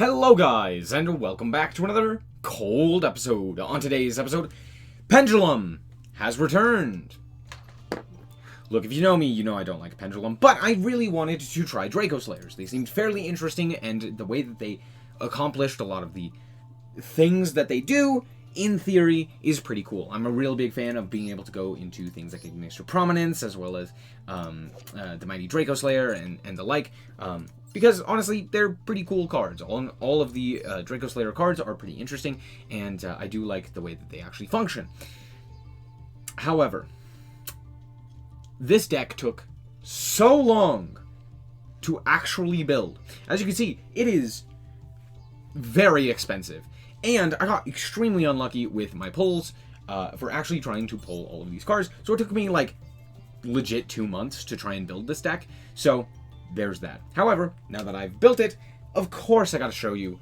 Hello guys, and welcome back to another cold episode. On today's episode, Pendulum has returned. Look, if you know me, you know I don't like Pendulum, but I really wanted to try Dracoslayers. They seemed fairly interesting, and the way that they accomplished a lot of the things that they do, in theory, is pretty cool. I'm a real big fan of being able to go into things like Ignition Prominence, as well as the Mighty Dracoslayer and the like. Because, honestly, they're pretty cool cards. All of the Dracoslayer cards are pretty interesting, and I do like the way that they actually function. However, this deck took so long to actually build. As you can see, it is very expensive. And I got extremely unlucky with my pulls for actually trying to pull all of these cards. So it took me, like, legit 2 months to try and build this deck. So there's that. However, now that I've built it, of course I gotta show you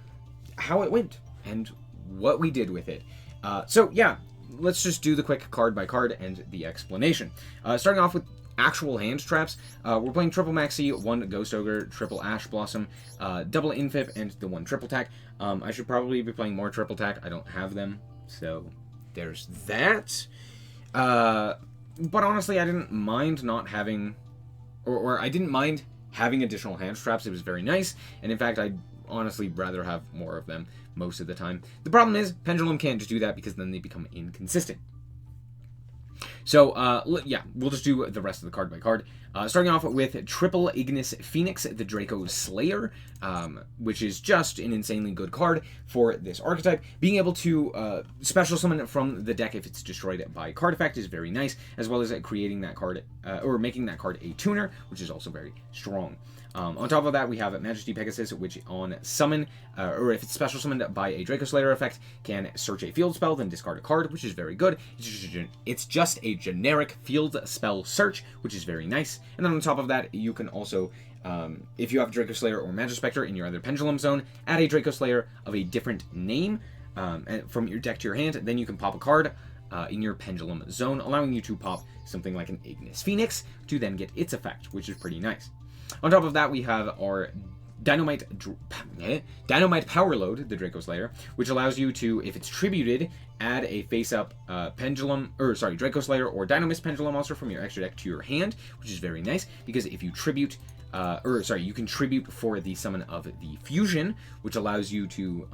how it went and what we did with it. So yeah, let's just do the quick card by card and the explanation. Starting off with actual hand traps, we're playing triple Maxi, 1 Ghost Ogre, triple Ash Blossom, double Infib, and the 1 triple tack. I should probably be playing more triple tack. I don't have them, so there's that. But honestly, I didn't mind not having, or I didn't mind having additional hand traps. It was very nice, and in fact, I'd honestly rather have more of them most of the time. The problem is, Pendulum can't just do that because then they become inconsistent. So, yeah, we'll just do the rest of the card by card. Starting off with triple Ignis Phoenix, the Dracoslayer, which is just an insanely good card for this archetype. Being able to special summon it from the deck if it's destroyed by card effect is very nice, as well as creating that card, or making that card a tuner, which is also very strong. On top of that, we have Majesty Pegasus, which on summon, or if it's special summoned by a Dracoslayer effect, can search a field spell, then discard a card, which is very good. It's just a generic field spell search, which is very nice. And then on top of that, you can also, if you have Dracoslayer or Magispector in your other Pendulum zone, add a Dracoslayer of a different name from your deck to your hand, then you can pop a card in your Pendulum zone, allowing you to pop something like an Ignis Phoenix to then get its effect, which is pretty nice. On top of that, we have our Dynamite Power Load, the Dracoslayer, which allows you to, if it's tributed, add a face-up Dracoslayer or Dynamist Pendulum monster from your extra deck to your hand, which is very nice, because if you tribute, you can tribute for the summon of the Fusion, which allows you to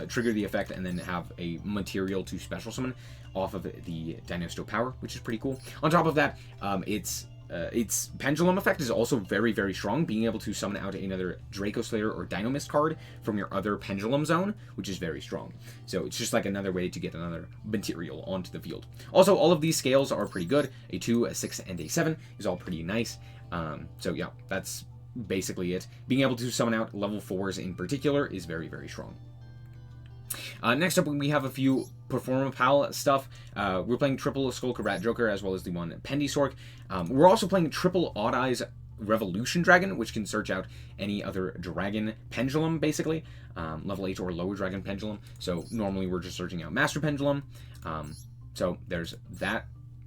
trigger the effect and then have a material to special summon off of the Dynasto Power, which is pretty cool. On top of that, its Pendulum effect is also very, very strong, being able to summon out another Dracoslayer or Dynamist card from your other Pendulum zone, which is very strong. So it's just like another way to get another material onto the field. Also, all of these scales are pretty good. A 2, a 6, and a 7 is all pretty nice. So yeah, that's basically it. Being able to summon out level 4s in particular is very, very strong. Next up, we have a few Performapal stuff. We're playing triple Skulker Rat Joker, as well as the 1 Pendysork. We're also playing triple Odd Eyes Revolution Dragon, which can search out any other dragon pendulum, basically. Level 8 or lower dragon pendulum. So normally we're just searching out Master Pendulum. So there's that.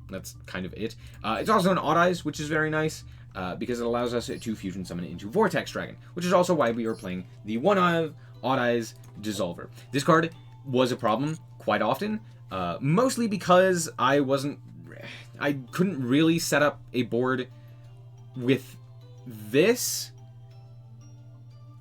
That's kind of it. It's also an Odd Eyes, which is very nice, because it allows us to fusion summon it into Vortex Dragon, which is also why we are playing the 1 of Odd Eyes Dissolver. This card was a problem quite often, mostly because I couldn't really set up a board with this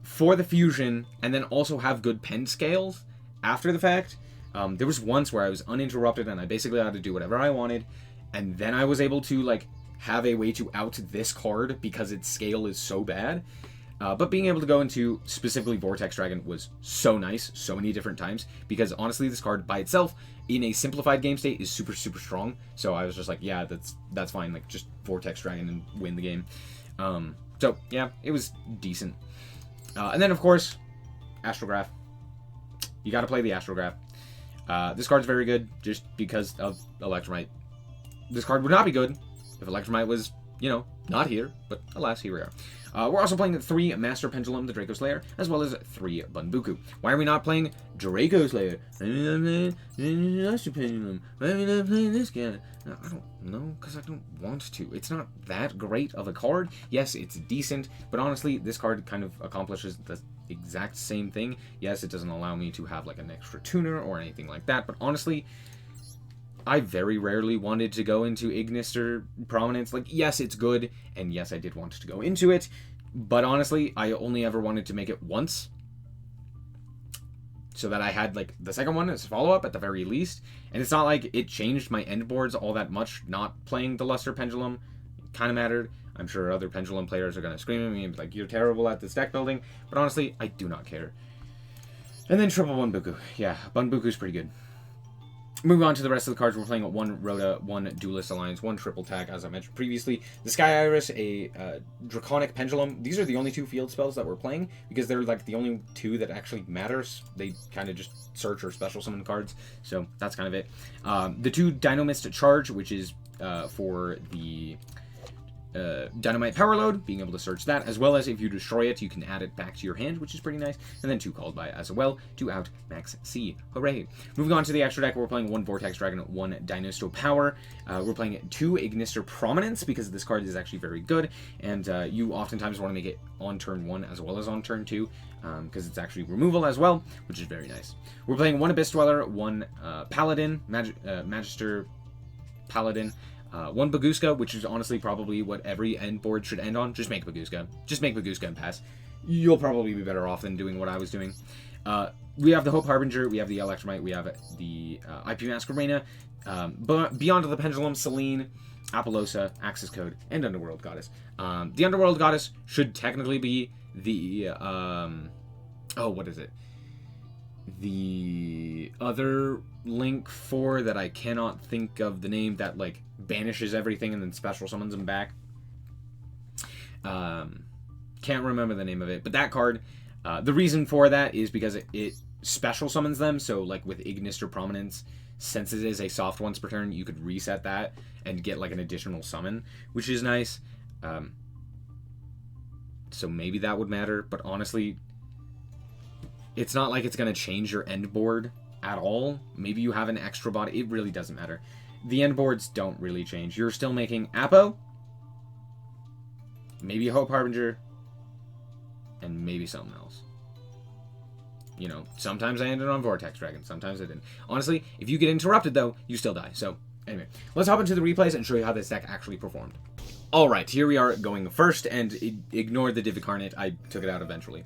for the fusion and then also have good pen scales after the fact. There was once where I was uninterrupted and I basically had to do whatever I wanted, and then I was able to like have a way to out this card because its scale is so bad. But being able to go into specifically Vortex Dragon was so nice so many different times, because honestly this card by itself in a simplified game state is super, super strong. So I was just like, yeah, that's fine, like just Vortex Dragon and win the game. So yeah, it was decent. And then of course, Astrograph. You gotta play the Astrograph. This card's very good just because of Electromite. This card would not be good if Electromite was, you know, not here, but alas, here we are. We're also playing 3 Master Pendulum, the Dracoslayer, as well as 3 Bunbuku. Why are we not playing Dracoslayer? Why are we not playing Master Pendulum? Why are we not playing this guy? I don't know, because I don't want to. It's not that great of a card. Yes, it's decent, but honestly, this card kind of accomplishes the exact same thing. Yes, it doesn't allow me to have like an extra tuner or anything like that, but honestly, I very rarely wanted to go into Ignister Prominence. Like, yes, it's good, and yes, I did want to go into it, but honestly, I only ever wanted to make it once, so that I had, like, the second one as a follow-up at the very least, and it's not like it changed my end boards all that much, not playing the Luster Pendulum. It kind of mattered. I'm sure other Pendulum players are going to scream at me and be like, you're terrible at this deck building, but honestly, I do not care. And then triple Bunbuku. Yeah, Bunbuku's pretty good. Moving on to the rest of the cards, we're playing one Rhoda, one Duelist Alliance, one Triple Tag, as I mentioned previously. The Sky Iris, a Draconic Pendulum. These are the only 2 field spells that we're playing, because they're like the only 2 that actually matters. They kind of just search or special summon cards, so that's kind of it. The 2 Dynamist Charge, which is for the Dynamite Power Load, being able to search that, as well as if you destroy it, you can add it back to your hand, which is pretty nice. And then 2 Called By as well to out Max C. Hooray! Moving on to the extra deck, we're playing 1 Vortex Dragon, 1 Dinosto Power. We're playing 2 Ignister Prominence, because this card is actually very good, and you oftentimes want to make it on turn 1 as well as on turn 2, because it's actually removal as well, which is very nice. We're playing 1 Abyss Dweller, 1 Paladin, Magister Paladin, 1 Baguska, which is honestly probably what every end board should end on. Just make Baguska. Just make Baguska and pass. You'll probably be better off than doing what I was doing. We have the Hope Harbinger, we have the Electromite, we have the IP Masquerena, Beyond the Pendulum, Selene, Apollosa, Axis Code, and Underworld Goddess. The Underworld Goddess should technically be the, what is it? The other Link 4 that I cannot think of the name, that, like, banishes everything and then special summons them back. Can't remember the name of it, but that card, the reason for that is because it special summons them, so, like, with Ignister Prominence, since it is a soft once per turn, you could reset that and get, like, an additional summon, which is nice. So maybe that would matter, but honestly, it's not like it's going to change your end board at all. Maybe you have an extra body. It really doesn't matter. The end boards don't really change. You're still making Apo, maybe a Hope Harbinger, and maybe something else. You know, sometimes I ended on Vortex Dragon, sometimes I didn't. Honestly, if you get interrupted, though, you still die. So, anyway, let's hop into the replays and show you how this deck actually performed. Alright, here we are going first, and ignore the Div Incarnate. I took it out eventually.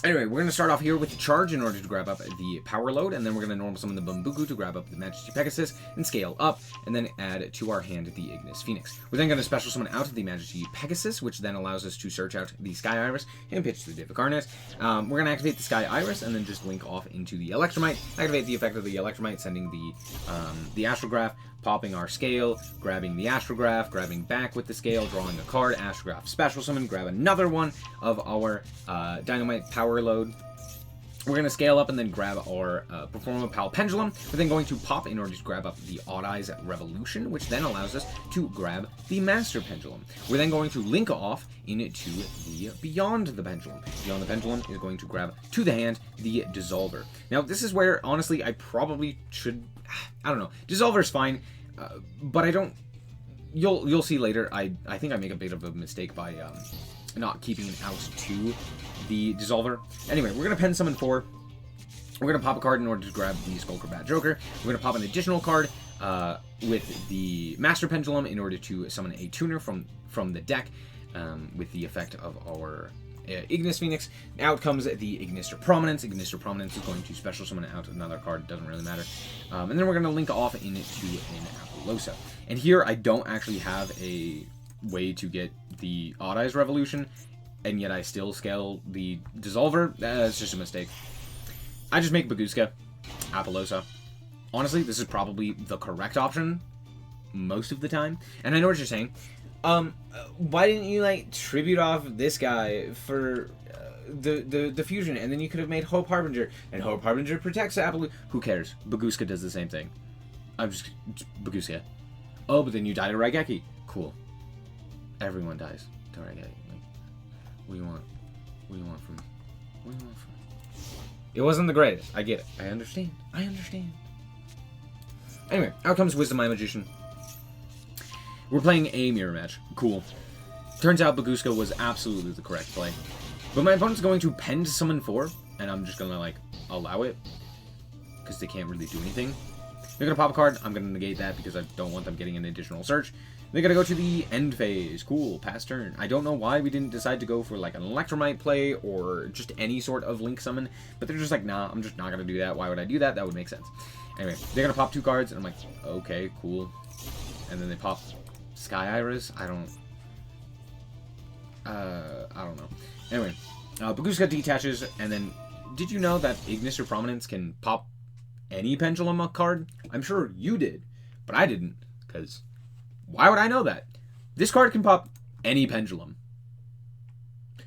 Anyway, we're going to start off here with the Charge in order to grab up the Power Load, and then we're going to normal summon the Bunbuku to grab up the Majesty Pegasus and scale up, and then add to our hand the Ignis Phoenix. We're then going to special summon out the Majesty Pegasus, which then allows us to search out the Sky Iris and pitch the Div Incarnate. We're going to activate the Sky Iris and then just link off into the Electromite, activate the effect of the Electromite, sending the Astrograph, popping our Scale, grabbing the Astrograph, grabbing back with the Scale, drawing a card, Astrograph special summon, grab another one of our Dynamite Power Load. We're going to scale up and then grab our Perform a Pal Pendulum. We're then going to pop in order to grab up the Odd Eyes Revolution, which then allows us to grab the Master Pendulum. We're then going to link off into the Beyond the Pendulum. Beyond the Pendulum is going to grab to the hand the Dissolver. Now, this is where, honestly, I probably should... I don't know. Dissolver's fine, but I don't... You'll see later. I think I make a bit of a mistake by not keeping it out to the Dissolver. Anyway, we're going to pen summon 4. We're going to pop a card in order to grab the Skulker Bad Joker. We're going to pop an additional card with the Master Pendulum in order to summon a tuner from the deck with the effect of our Ignis Phoenix. Out comes the Ignister Prominence. Ignister Prominence is going to special summon out another card, doesn't really matter. And then we're going to link off into an Apollosa. And here I don't actually have a way to get the Odd Eyes Revolution, and yet I still scale the Dissolver. That's just a mistake. I just make Baguska, Apollosa. Honestly, this is probably the correct option most of the time. And I know what you're saying. Why didn't you, like, tribute off this guy for the fusion, and then you could have made Hope Harbinger, and Hope Harbinger protects Apollo. Who cares? Baguska does the same thing. I'm just Baguska. Oh, but then you die to Raigeki. Cool. Everyone dies to Raigeki. Like, what do you want? What do you want from me? What do you want from me? It wasn't the greatest. I get it. I understand. I understand. Anyway, out comes Wisdom My Magician. We're playing a mirror match. Cool. Turns out Baguska was absolutely the correct play. But my opponent's going to Pen to summon 4, and I'm just going to, like, allow it. Because they can't really do anything. They're going to pop a card. I'm going to negate that because I don't want them getting an additional search. They're going to go to the end phase. Cool. Pass turn. I don't know why we didn't decide to go for like an Electromite play or just any sort of Link summon. But they're just like, nah, I'm just not going to do that. Why would I do that? That would make sense. Anyway, they're going to pop 2 cards. And I'm like, okay, cool. And then they pop Sky Iris. I don't know. Anyway, Baguska detaches. And then, did you know that Ignis or Prominence can pop any Pendulum card? I'm sure you did, but I didn't, because why would I know that? This card can pop any Pendulum.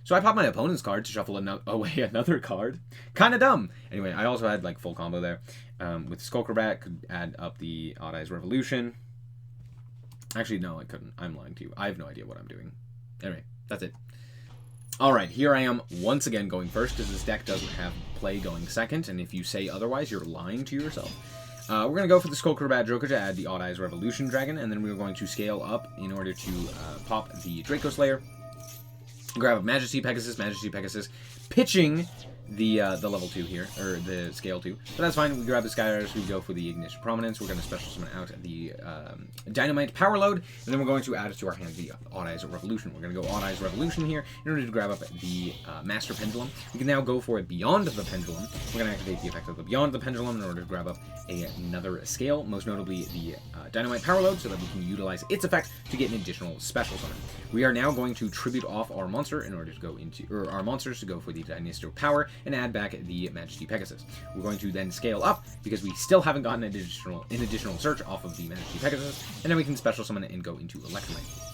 So I popped my opponent's card to shuffle away another card. Kind of dumb. Anyway, I also had like full combo there. With Skullcrobat, could add up the Odd Eyes Revolution. Actually, no, I couldn't. I'm lying to you. I have no idea what I'm doing. Anyway, that's it. Alright, here I am once again going first, because this deck doesn't have play going second, and if you say otherwise, you're lying to yourself. We're going to go for the Skullcrobat Joker to add the Odd Eyes Revolution Dragon, and then we're going to scale up in order to pop the Dracoslayer. Grab a Majesty Pegasus, pitching the level 2 here, or the scale 2. But that's fine. We grab the Sky Iris, we go for the Ignis Prominence. We're going to special summon out the Dynamite Power Load, and then we're going to add it to our hand the Odd Eyes Revolution. We're going to go Odd Eyes Revolution here in order to grab up the Master Pendulum. We can now go for a Beyond the Pendulum. We're going to activate the effect of the Beyond the Pendulum in order to grab up another scale, most notably the Dynamite Power Load, so that we can utilize its effect to get an additional special summon. We are now going to tribute off our monster in order to go into, or our monsters to go for the Dynastro Power and add back the Majesty Pegasus. We're going to then scale up because we still haven't gotten an additional search off of the Majesty Pegasus, and then we can special summon it and go into Electromite.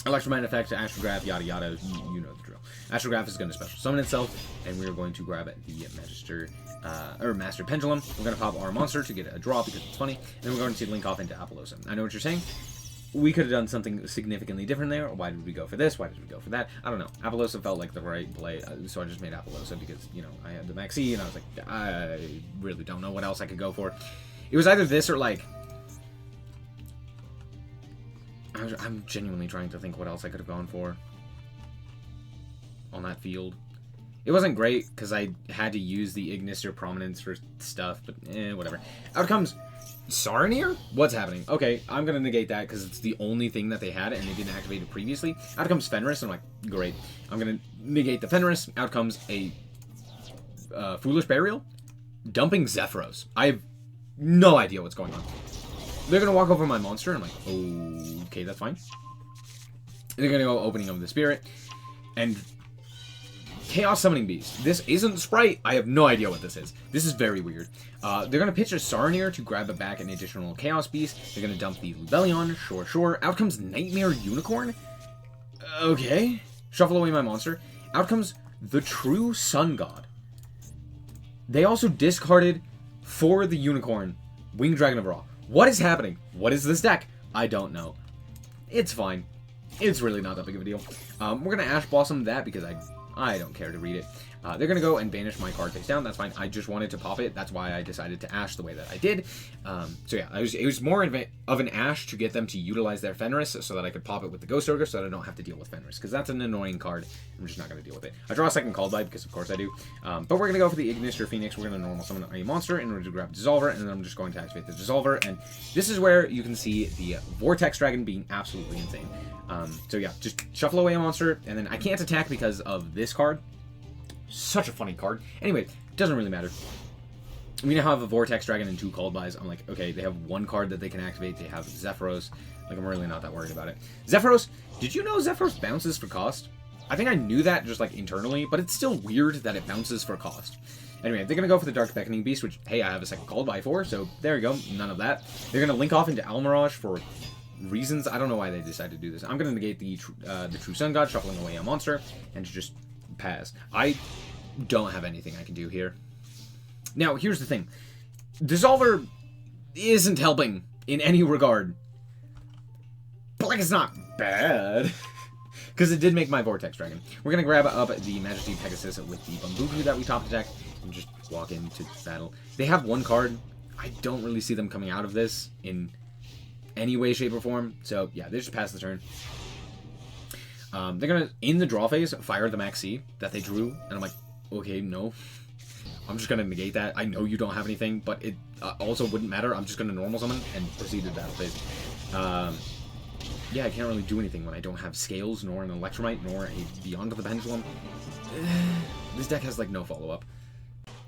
Electromite effect, Astrograph, yada yada, you know the drill. Astrograph is going to special summon itself, and we're going to grab the Master Pendulum. We're going to pop our monster to get a draw because it's funny, and then we're going to link off into Apollosa. I know what you're saying. We could have done something significantly different there. Why did we go for this? Why did we go for that? I don't know. Apollosa felt like the right play, so I just made Apollosa because, you know, I had the Maxi, and I was like, I really don't know what else I could go for. It was either this or, like... I'm genuinely trying to think what else I could have gone for on that field. It wasn't great, because I had to use the Ignis or Prominence for stuff, but whatever. Out comes Saronir? What's happening? Okay, I'm going to negate that, because it's the only thing that they had, and they didn't activate it previously. Out comes Fenris, and I'm like, great. I'm going to negate the Fenris. Out comes a Foolish Burial, dumping Zephyros. I have no idea what's going on. They're going to walk over my monster, and I'm like, okay, that's fine. They're going to go Opening of the Spirit, and Chaos Summoning Beast. This isn't Sprite. I have no idea what this is. This is very weird. They're going to pitch a Saronir to grab back an additional Chaos Beast. They're going to dump the Lubellion. Sure. Out comes Nightmare Unicorn. Okay. Shuffle away my monster. Out comes the True Sun God. They also discarded for the Unicorn Winged Dragon of Ra. What is happening? What is this deck? I don't know. It's fine. It's really not that big of a deal. We're going to Ash Blossom that because I don't care to read it. They're going to go and banish my card face down. That's fine. I just wanted to pop it. That's why I decided to Ash the way that I did. So yeah, it was more of an Ash to get them to utilize their Fenris so that I could pop it with the Ghost Ogre so that I don't have to deal with Fenris. Because that's an annoying card. I'm just not going to deal with it. I draw a second Call By because of course I do. But we're going to go for the Ignis or Phoenix. We're going to normal summon a monster in order to grab Dissolver. And then I'm just going to activate the Dissolver. And this is where you can see the Vortex Dragon being absolutely insane. So yeah, just shuffle away a monster. And then I can't attack because of this card. Such a funny card. Anyway, doesn't really matter. We now have a Vortex Dragon and 2 Called Bys. I'm like, okay, they have 1 card that they can activate. They have Zephyros. Like, I'm really not that worried about it. Zephyros, did you know Zephyros bounces for cost? I think I knew that just, like, internally, but it's still weird that it bounces for cost. Anyway, they're going to go for the Dark Beckoning Beast, which, hey, I have a second Called By for, so there you go. None of that. They're going to link off into Almirage for reasons. I don't know why they decided to do this. I'm going to negate the True Sun God, shuffling away a monster, and just pass. I don't have anything I can do here. Now, here's the thing. Dissolver isn't helping in any regard. But, like, it's not bad. Because it did make my Vortex Dragon. We're going to grab up the Majesty Pegasus with the Bambuku that we top attack and just walk into battle. They have 1 card. I don't really see them coming out of this in any way, shape, or form. So, yeah, they just pass the turn. They're gonna, in the draw phase, fire the Max C that they drew, and I'm like, okay, no. I'm just gonna negate that. I know you don't have anything, but it also wouldn't matter. I'm just gonna normal summon and proceed to battle phase. Yeah, I can't really do anything when I don't have Scales, nor an Electromite, nor a Beyond the Pendulum. This deck has, like, no follow-up.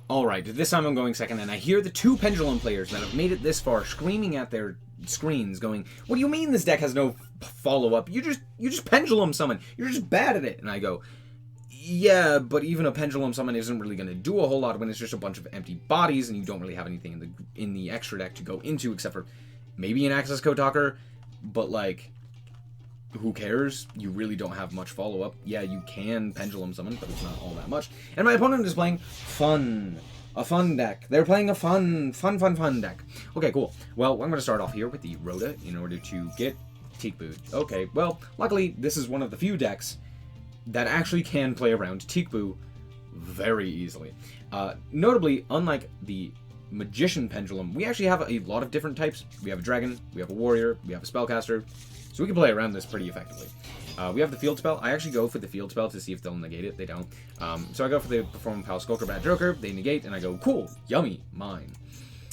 Alright, this time I'm going second, and I hear the 2 Pendulum players that have made it this far screaming at their screens, going, what do you mean this deck has no follow-up? You just Pendulum Summon. You're just bad at it. And I go, yeah, but even a Pendulum Summon isn't really going to do a whole lot when it's just a bunch of empty bodies, and you don't really have anything in the extra deck to go into, except for maybe an Access Code Talker, but, like, who cares? You really don't have much follow-up. Yeah, you can Pendulum Summon, but it's not all that much. And my opponent is playing fun. A fun deck. They're playing a fun deck. Okay, cool. Well, I'm going to start off here with the Rhoda in order to get Teakboo. Okay, well, luckily, this is one of the few decks that actually can play around Teakboo very easily. Notably, unlike the Magician Pendulum, we actually have a lot of different types. We have a Dragon, we have a Warrior, we have a Spellcaster, so we can play around this pretty effectively. We have the Field Spell. I actually go for the Field Spell to see if they'll negate it. They don't. So I go for the Perform Power Skulker Bat Joker. They negate, and I go, cool, yummy, mine.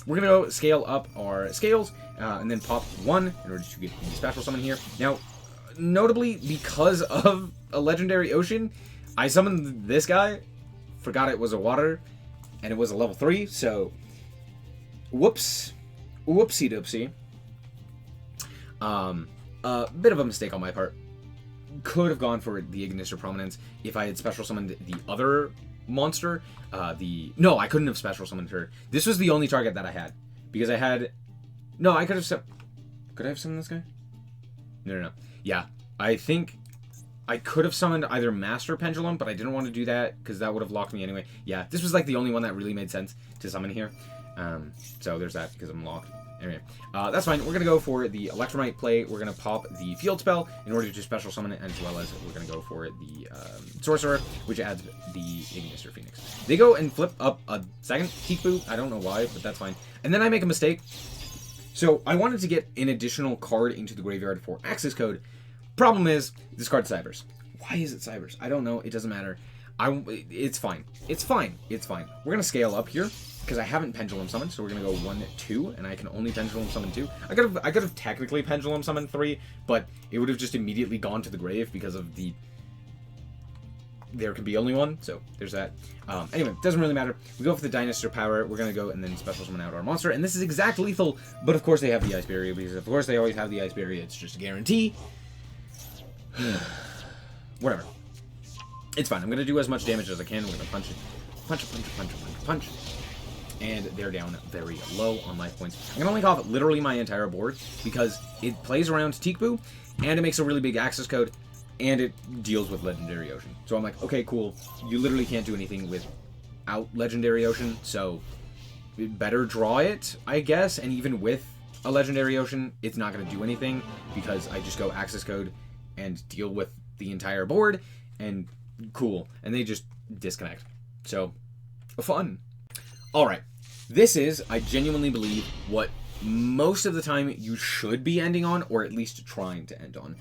We're going to go scale up our Scales, and then pop 1 in order to get the Special Summon here. Now, notably, because of a Legendary Ocean, I summoned this guy, forgot it was a Water, and it was a level 3, so whoops. Whoopsie doopsie. A bit of a mistake on my part. Could have gone for the Ignister Prominence if I had special summoned the other monster. No, I couldn't have special summoned her. This was the only target that I had. Because I had... No, I could have... Could I have summoned this guy? No. Yeah, I think I could have summoned either Master Pendulum, but I didn't want to do that because that would have locked me anyway. Yeah, this was like the only one that really made sense to summon here. So there's that because I'm locked. Anyway, that's fine. We're going to go for the Electromite play. We're going to pop the Field Spell in order to special summon it, as well as we're going to go for the Sorcerer, which adds the Ignister Phoenix. They go and flip up a second Teakboo. I don't know why, but that's fine. And then I make a mistake. So I wanted to get an additional card into the graveyard for Access Code. Problem is, this card's Cybers. Why is it Cybers? I don't know. It doesn't matter. It's fine. It's fine. It's fine. We're going to scale up here, because I haven't Pendulum Summoned, so we're going to go 1, 2, and I can only Pendulum Summon 2. I could have technically Pendulum Summoned 3, but it would have just immediately gone to the grave because of the... There could be only one, so there's that. Anyway, doesn't really matter. We go for the Dinosaur Power, we're going to go and then Special Summon out our monster, and this is exact lethal, but of course they have the Ice Barrier, because of course they always have the Ice Barrier, it's just a guarantee. Whatever. It's fine, I'm going to do as much damage as I can, we're going to punch it. Punch. And they're down very low on life points. I'm going to link off literally my entire board because it plays around Teakboo, and it makes a really big access code, and it deals with Legendary Ocean. So I'm like, okay, cool. You literally can't do anything without Legendary Ocean, so better draw it, I guess. And even with a Legendary Ocean, it's not going to do anything because I just go access code and deal with the entire board, and cool. And they just disconnect. So, fun. Alright, this is, I genuinely believe, what most of the time you should be ending on, or at least trying to end on,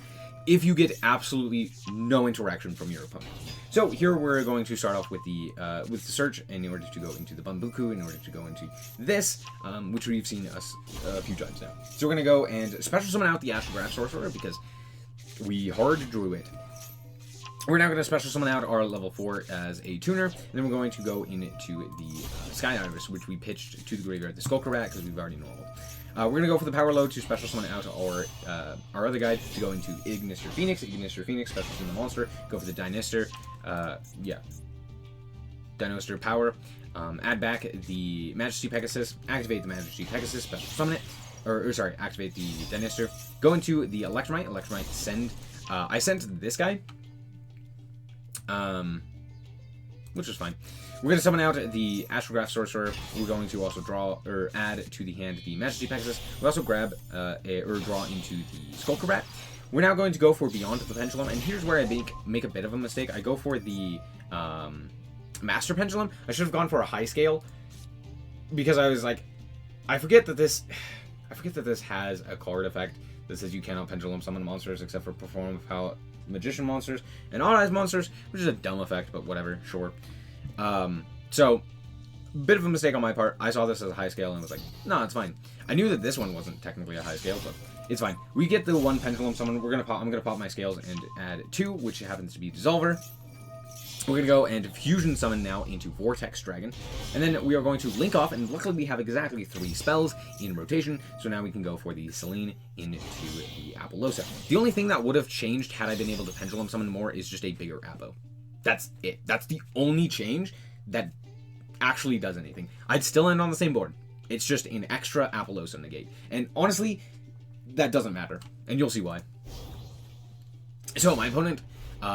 if you get absolutely no interaction from your opponent. So here we're going to start off with the search in order to go into the Bambuku, in order to go into this, which we've seen us a few times now. So we're going to go and special summon out the Astrograph Sorcerer because we hard drew it. We're now going to special summon out our level 4 as a tuner, and then we're going to go into the Sky Iris, which we pitched to the graveyard, the Skulker Rat, because we've already normaled. We're going to go for the Power Load to special summon out our other guy to go into Ignister Phoenix, special summon the monster, go for the Dinoster, Dinoster Power, add back the Majesty Pegasus, activate the Majesty Pegasus, special summon it, activate the Dinoster, go into the Electromite, send, I sent this guy, which is fine. We're going to summon out the Astrograph Sorcerer. We're going to also draw, or add to the hand the Majesty Pegasus. We also grab, or draw into the Skulker Rat. We're now going to go for Beyond the Pendulum, and here's where I make a bit of a mistake. I go for the, Master Pendulum. I should have gone for a high scale, because I was like, I forget that this has a card effect that says you cannot Pendulum summon monsters except for Perform Magician monsters and Odd Eyes monsters, which is a dumb effect, but whatever, sure. So, bit of a mistake on my part. I saw this as a high scale and was like, no, it's fine. I knew that this one wasn't technically a high scale, but it's fine. We get the 1 Pendulum Summon. I'm gonna pop my scales and add 2, which happens to be Dissolver. We're going to go and Fusion Summon now into Vortex Dragon. And then we are going to link off, and luckily we have exactly 3 spells in rotation, so now we can go for the Selene into the Apollousa. The only thing that would have changed had I been able to Pendulum Summon more is just a bigger Apo. That's it. That's the only change that actually does anything. I'd still end on the same board. It's just an extra Apollousa negate. And honestly, that doesn't matter. And you'll see why. So my opponent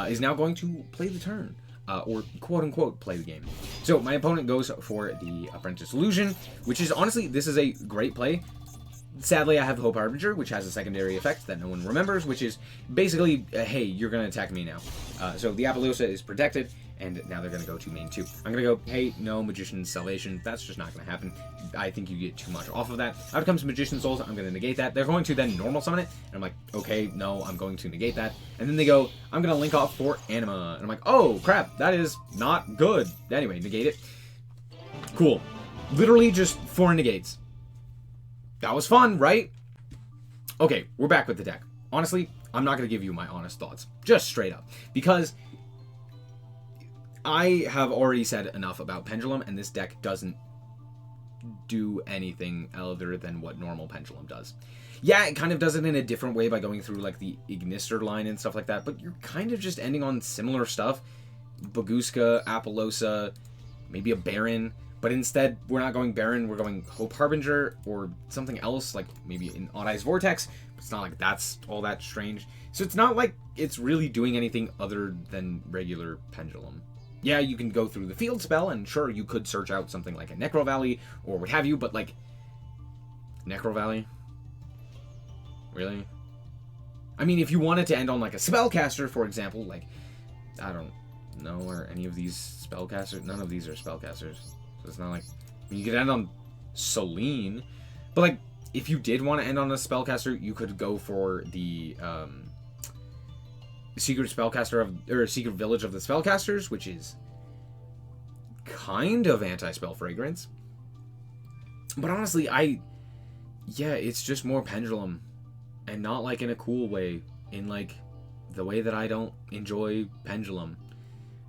is now going to play the turn. Or quote-unquote play the game. So my opponent goes for the Apprentice Illusion, which is honestly, this is a great play. Sadly, I have Hope Harbinger, which has a secondary effect that no one remembers, which is basically, hey, you're going to attack me now. So the Apollousa is protected, and now they're going to go to main 2. I'm going to go, hey, no, Magician's Salvation. That's just not going to happen. I think you get too much off of that. Out comes Magician's Souls. I'm going to negate that. They're going to then normal summon it, and I'm like, okay, no, I'm going to negate that. And then they go, I'm going to link off for Anima. And I'm like, oh, crap, that is not good. Anyway, negate it. Cool. Literally just 4 negates. That was fun, right? Okay, we're back with the deck. Honestly, I'm not going to give you my honest thoughts. Just straight up. Because I have already said enough about Pendulum, and this deck doesn't do anything other than what normal Pendulum does. Yeah, it kind of does it in a different way by going through, like, the Ignister line and stuff like that, but you're kind of just ending on similar stuff. Baguska, Apollousa, maybe a Baron. But instead, we're not going Baron, we're going Hope Harbinger or something else, like maybe an Odd Eyes Vortex. But it's not like that's all that strange. So it's not like it's really doing anything other than regular Pendulum. Yeah, you can go through the field spell, and sure, you could search out something like a Necro Valley or what have you, but like, Necro Valley? Really? I mean, if you wanted to end on like a Spellcaster, for example, like, I don't know, are any of these Spellcasters? None of these are Spellcasters. So it's not like, I mean, you could end on Selene, but like, if you did want to end on a Spellcaster, you could go for the Secret Village of the Spellcasters, which is kind of anti-spell fragrance. But honestly, yeah, it's just more Pendulum, and not like in a cool way, in like the way that I don't enjoy Pendulum,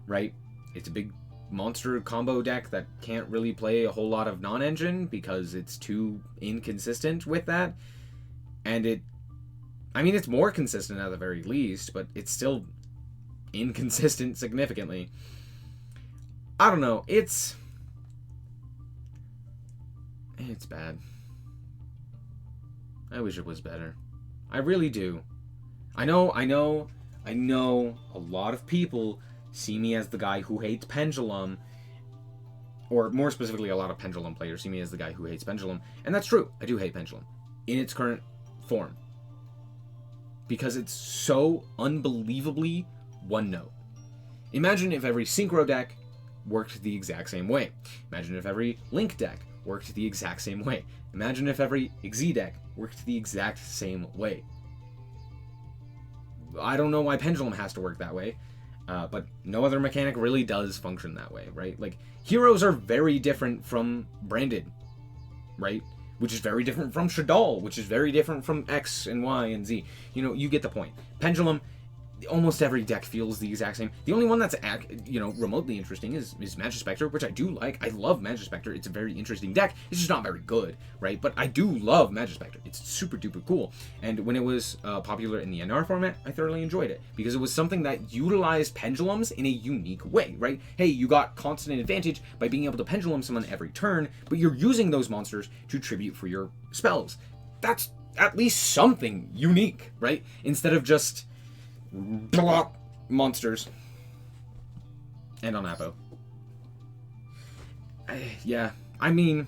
right? It's a big monster combo deck that can't really play a whole lot of non-engine because it's too inconsistent with that. And I mean, it's more consistent at the very least, but it's still inconsistent significantly. I don't know. It's bad. I wish it was better. I really do. I know a lot of people see me as the guy who hates Pendulum, or more specifically, a lot of Pendulum players see me as the guy who hates Pendulum, and that's true. I do hate Pendulum in its current form because it's so unbelievably one note. Imagine if every Synchro deck worked the exact same way. Imagine if every Link deck worked the exact same way. Imagine if every Xyz deck worked the exact same way. I don't know why Pendulum has to work that way. But no other mechanic really does function that way, right? Like, heroes are very different from Branded, right? Which is very different from Shaddoll, which is very different from X and Y and Z. You know, you get the point. Pendulum, almost every deck feels the exact same. The only one that's, remotely interesting is Magispector, which I do like. I love Magispector. It's a very interesting deck. It's just not very good, right? But I do love Magispector. It's super duper cool. And when it was popular in the NR format, I thoroughly enjoyed it because it was something that utilized pendulums in a unique way, right? Hey, you got constant advantage by being able to pendulum summon every turn, but you're using those monsters to tribute for your spells. That's at least something unique, right? Instead of just monsters. And on Apo. Yeah, I mean,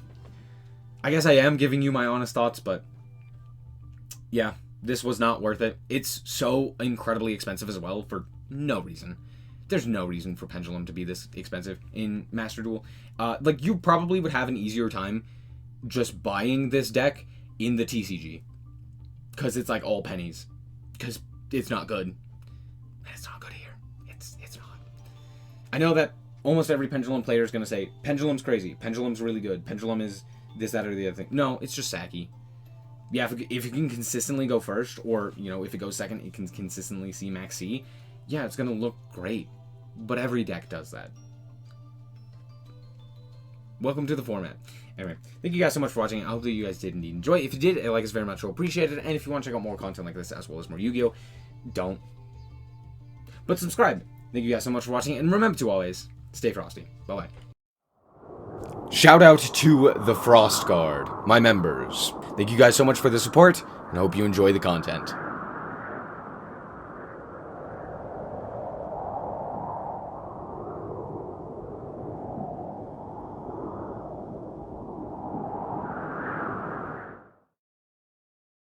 I guess I am giving you my honest thoughts, but yeah, this was not worth it. It's so incredibly expensive as well for no reason. There's no reason for Pendulum to be this expensive in Master Duel. Like, you probably would have an easier time just buying this deck in the TCG. Because it's like all pennies. Because it's not good. I know that almost every Pendulum player is going to say, Pendulum's crazy, Pendulum's really good, Pendulum is this, that, or the other thing. No, it's just Saki. Yeah, if it can consistently go first, or, you know, if it goes second, it can consistently see Max C, yeah, it's going to look great. But every deck does that. Welcome to the format. Anyway, thank you guys so much for watching. I hope that you guys did indeed enjoy. If you did, a like is very much appreciated. And if you want to check out more content like this, as well as more Yu-Gi-Oh!, don't. But subscribe. Thank you guys so much for watching. And remember to always stay frosty. Bye-bye. Shout out to the Frost Guard, my members. Thank you guys so much for the support, and I hope you enjoy the content.